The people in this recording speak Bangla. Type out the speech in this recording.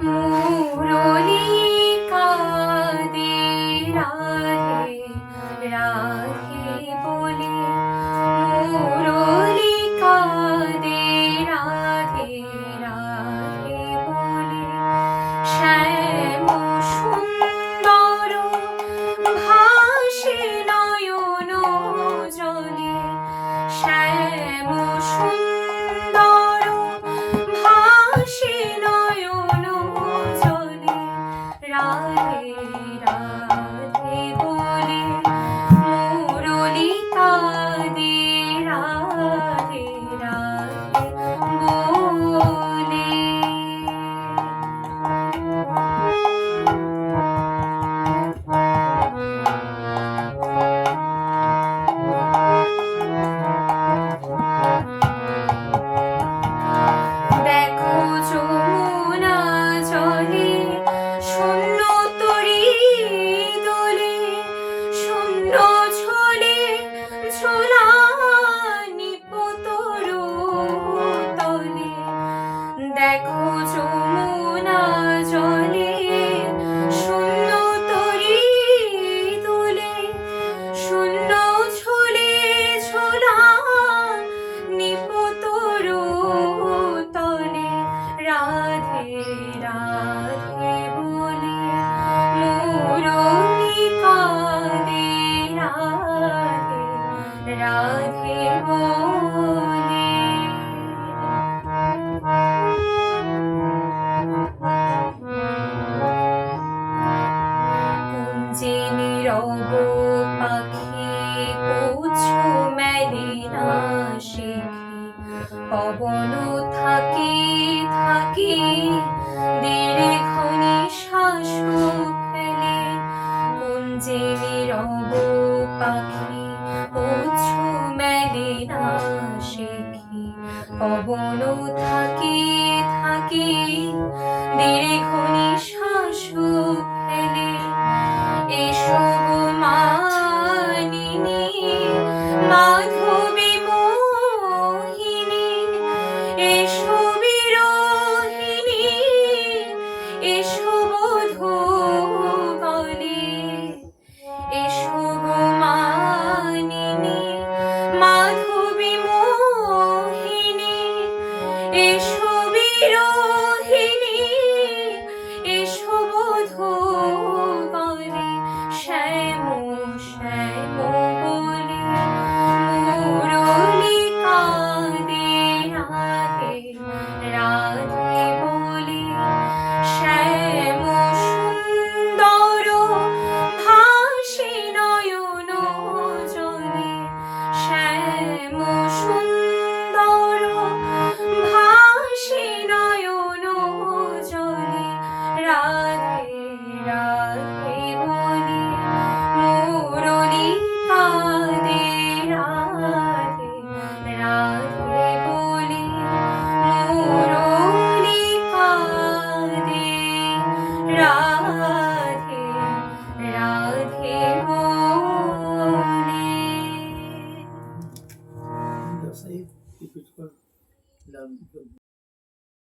মুরলী কাঁদে রাধে রাধে বলে, মুরলী কাঁদে রাধে রাধে বলে, শ্যাম সুন্দর ভাসে নয়ন জলে, শ্যাম সুন্দর ভাসে নয়ন জলে, রাধে রাধে বলে, মুরলী কাঁদে রাধে রাধে বলে। দেখো যমুনা জলে শূন্য তরী দোলে, শূন্য ঝোলে ঝোলা নিপতরু তলে। দেখো যমুনা জলে শূন্য তরী দোলে, শূন্য ঝোলে ঝোলা নিপতরু তলে, রাধে রাধে বলে, মুরলী কাঁদে রাধে রাধে বলে। কুঞ্জে নীরব পাখি পুচ্ছ মেলে না শেখে, পবন থাকে থাকে দীর্ঘ নিঃশ্বাস ফেলে। কুঞ্জে নীরব পাখি পুচ্ছ মেলে না শেখে, পবন থাকে থাকে দীর্ঘ নিঃশ্বাস ফেলে। এসো গো মানিনী মাধবী মোহিনী, এসো বিরোহিনী, এসো বধূ বলে। এসো গো মানিনী মাধবী মোহিনী, এসো বিরোহিনী, এসো বধূ বলে। শ্যাম শ্যাম বলে, মুরলী কাঁদে রাধে রাধে বলে, শ্যাম সুন্দর ভাসে নয়ন জলে, শ্যাম সুন্দর ভাসে নয়ন জলে, রাধে রাধে বলে, মুরলী কাঁদে রাধে রাধে বলে, মুরলী কাঁদে রাধে রাধে বলে। Sahip, repeat for love.